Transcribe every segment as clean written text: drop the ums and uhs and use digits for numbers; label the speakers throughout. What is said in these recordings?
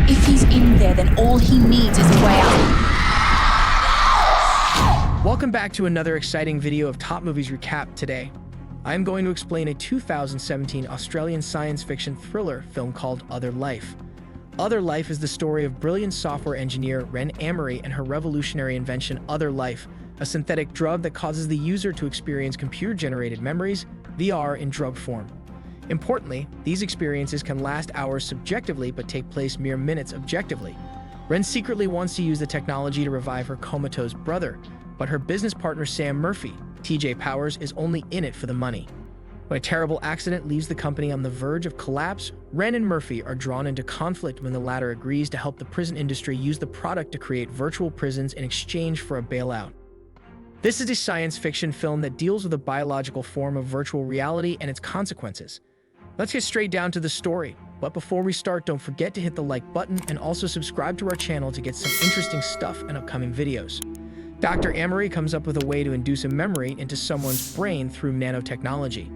Speaker 1: If he's in there, then all he needs is a way out.
Speaker 2: Welcome back to another exciting video of Top Movies Recap. Today, I am going to explain a 2017 Australian science fiction thriller film called OtherLife. OtherLife is the story of brilliant software engineer Ren Amari and her revolutionary invention OtherLife, a synthetic drug that causes the user to experience computer-generated memories, VR, in drug form. Importantly, these experiences can last hours subjectively but take place mere minutes objectively. Ren secretly wants to use the technology to revive her comatose brother, but her business partner Sam Murphy, TJ Powers, is only in it for the money. When a terrible accident leaves the company on the verge of collapse, Ren and Murphy are drawn into conflict when the latter agrees to help the prison industry use the product to create virtual prisons in exchange for a bailout. This is a science fiction film that deals with a biological form of virtual reality and its consequences. Let's get straight down to the story. But before we start, don't forget to hit the like button and also subscribe to our channel to get some interesting stuff and upcoming videos. Dr. Amari comes up with a way to induce a memory into someone's brain through nanotechnology.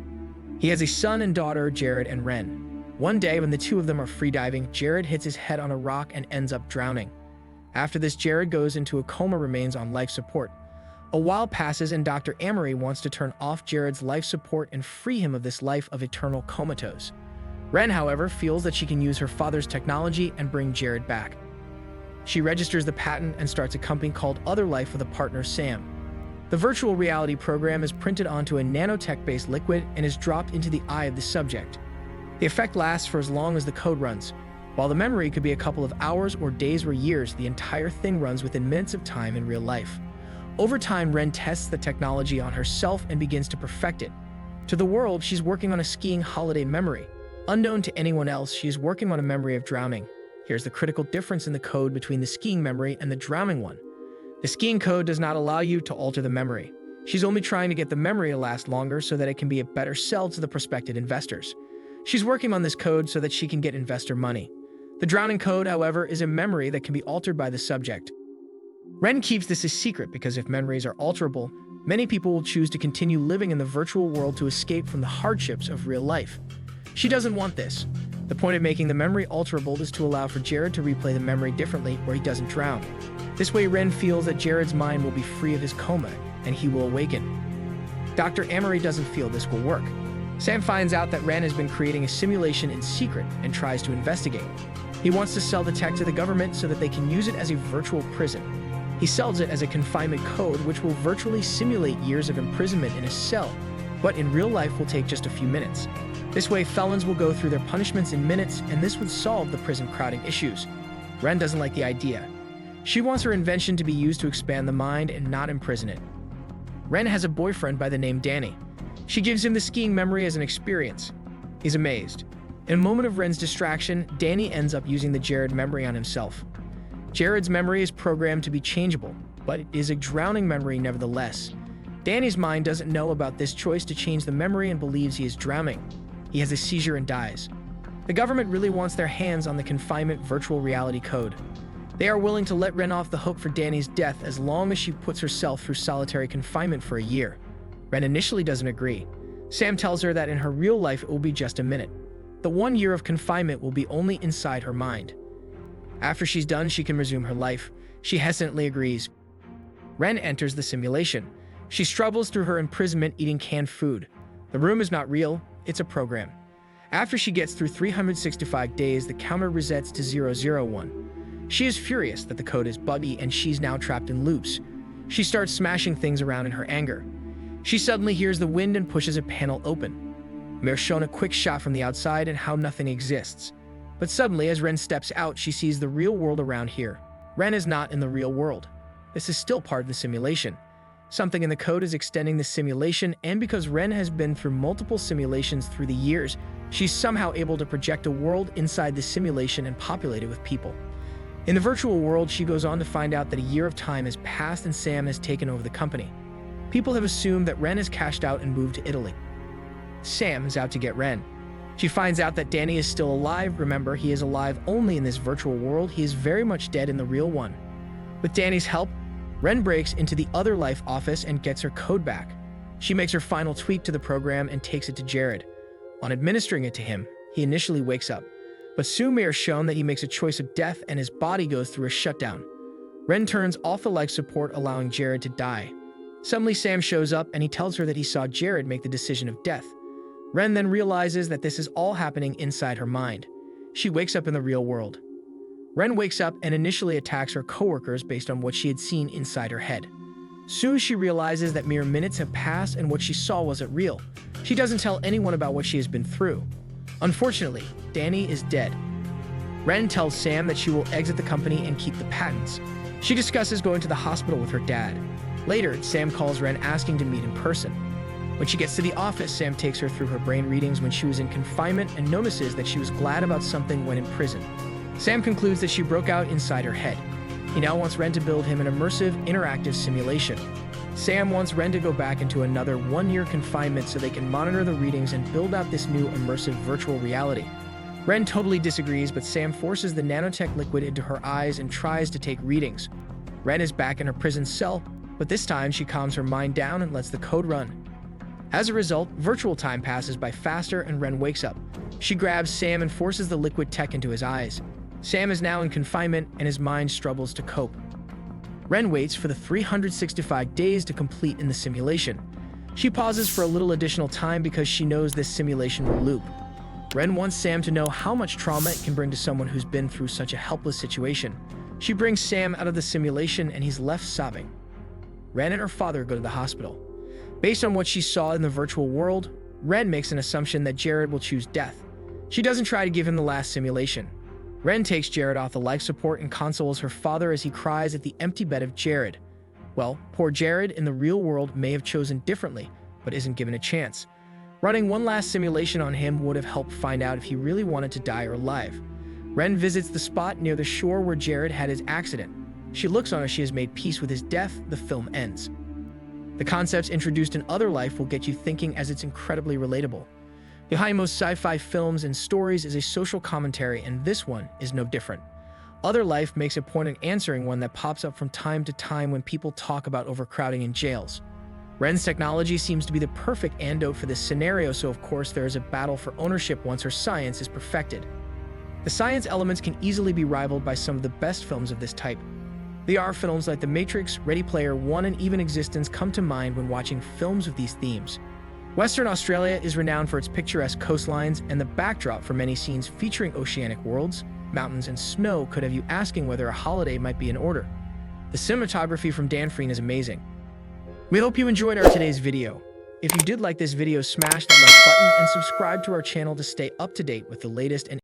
Speaker 2: He has a son and daughter, Jared and Ren. One day, when the two of them are freediving, Jared hits his head on a rock and ends up drowning. After this, Jared goes into a coma, remains on life support. A while passes and Dr. Amari wants to turn off Jared's life support and free him of this life of eternal comatose. Ren, however, feels that she can use her father's technology and bring Jared back. She registers the patent and starts a company called OtherLife with a partner, Sam. The virtual reality program is printed onto a nanotech-based liquid and is dropped into the eye of the subject. The effect lasts for as long as the code runs. While the memory could be a couple of hours or days or years, the entire thing runs within minutes of time in real life. Over time, Ren tests the technology on herself and begins to perfect it. To the world, she's working on a skiing holiday memory. Unknown to anyone else, she is working on a memory of drowning. Here's the critical difference in the code between the skiing memory and the drowning one. The skiing code does not allow you to alter the memory. She's only trying to get the memory to last longer so that it can be a better sell to the prospective investors. She's working on this code so that she can get investor money. The drowning code, however, is a memory that can be altered by the subject. Ren keeps this a secret because if memories are alterable, many people will choose to continue living in the virtual world to escape from the hardships of real life. She doesn't want this. The point of making the memory alterable is to allow for Jared to replay the memory differently where he doesn't drown. This way, Ren feels that Jared's mind will be free of his coma and he will awaken. Dr. Amari doesn't feel this will work. Sam finds out that Ren has been creating a simulation in secret and tries to investigate. He wants to sell the tech to the government so that they can use it as a virtual prison. He sells it as a confinement code which will virtually simulate years of imprisonment in a cell, but in real life will take just a few minutes. This way, felons will go through their punishments in minutes, and this would solve the prison crowding issues. Ren doesn't like the idea. She wants her invention to be used to expand the mind and not imprison it. Ren has a boyfriend by the name Danny. She gives him the skiing memory as an experience. He's amazed. In a moment of Ren's distraction, Danny ends up using the Jared memory on himself. Jared's memory is programmed to be changeable, but it is a drowning memory nevertheless. Danny's mind doesn't know about this choice to change the memory and believes he is drowning. He has a seizure and dies. The government really wants their hands on the confinement virtual reality code. They are willing to let Ren off the hook for Danny's death as long as she puts herself through solitary confinement for a year. Ren initially doesn't agree. Sam tells her that in her real life it will be just a minute. The 1 year of confinement will be only inside her mind. After she's done, she can resume her life. She hesitantly agrees. Ren enters the simulation. She struggles through her imprisonment eating canned food. The room is not real, it's a program. After she gets through 365 days, the counter resets to 001. She is furious that the code is buggy and she's now trapped in loops. She starts smashing things around in her anger. She suddenly hears the wind and pushes a panel open. We're shown a quick shot from the outside and how nothing exists. But suddenly, as Ren steps out, she sees the real world around here. Ren is not in the real world. This is still part of the simulation. Something in the code is extending the simulation, and because Ren has been through multiple simulations through the years, she's somehow able to project a world inside the simulation and populate it with people. In the virtual world, she goes on to find out that a year of time has passed and Sam has taken over the company. People have assumed that Ren has cashed out and moved to Italy. Sam is out to get Ren. She finds out that Danny is still alive. Remember, he is alive only in this virtual world. He is very much dead in the real one. With Danny's help, Ren breaks into the OtherLife office and gets her code back. She makes her final tweak to the program and takes it to Jared. On administering it to him, he initially wakes up. But soon we are shown that he makes a choice of death and his body goes through a shutdown. Ren turns off the life support, allowing Jared to die. Suddenly Sam shows up and he tells her that he saw Jared make the decision of death. Ren then realizes that this is all happening inside her mind. She wakes up in the real world. Ren wakes up and initially attacks her coworkers based on what she had seen inside her head. Soon she realizes that mere minutes have passed and what she saw wasn't real. She doesn't tell anyone about what she has been through. Unfortunately, Danny is dead. Ren tells Sam that she will exit the company and keep the patents. She discusses going to the hospital with her dad. Later, Sam calls Ren asking to meet in person. When she gets to the office, Sam takes her through her brain readings when she was in confinement and notices that she was glad about something when in prison. Sam concludes that she broke out inside her head. He now wants Ren to build him an immersive, interactive simulation. Sam wants Ren to go back into another 1-year confinement so they can monitor the readings and build out this new immersive virtual reality. Ren totally disagrees, but Sam forces the nanotech liquid into her eyes and tries to take readings. Ren is back in her prison cell, but this time she calms her mind down and lets the code run. As a result, virtual time passes by faster and Ren wakes up. She grabs Sam and forces the liquid tech into his eyes. Sam is now in confinement and his mind struggles to cope. Ren waits for the 365 days to complete in the simulation. She pauses for a little additional time because she knows this simulation will loop. Ren wants Sam to know how much trauma it can bring to someone who's been through such a helpless situation. She brings Sam out of the simulation and he's left sobbing. Ren and her father go to the hospital. Based on what she saw in the virtual world, Ren makes an assumption that Jared will choose death. She doesn't try to give him the last simulation. Ren takes Jared off the life support and consoles her father as he cries at the empty bed of Jared. Well, poor Jared in the real world may have chosen differently, but isn't given a chance. Running one last simulation on him would have helped find out if he really wanted to die or alive. Ren visits the spot near the shore where Jared had his accident. She looks on as she has made peace with his death. The film ends. The concepts introduced in OtherLife will get you thinking as it's incredibly relatable. Behind most sci-fi films and stories is a social commentary, and this one is no different. OtherLife makes a point of answering one that pops up from time to time when people talk about overcrowding in jails. Ren's technology seems to be the perfect antidote for this scenario, so of course there is a battle for ownership once her science is perfected. The science elements can easily be rivaled by some of the best films of this type. The R films like The Matrix, Ready Player One, and even Existence come to mind when watching films with these themes. Western Australia is renowned for its picturesque coastlines, and the backdrop for many scenes featuring oceanic worlds, mountains, and snow could have you asking whether a holiday might be in order. The cinematography from Dan Freen is amazing. We hope you enjoyed our today's video. If you did like this video, smash that like button and subscribe to our channel to stay up to date with the latest and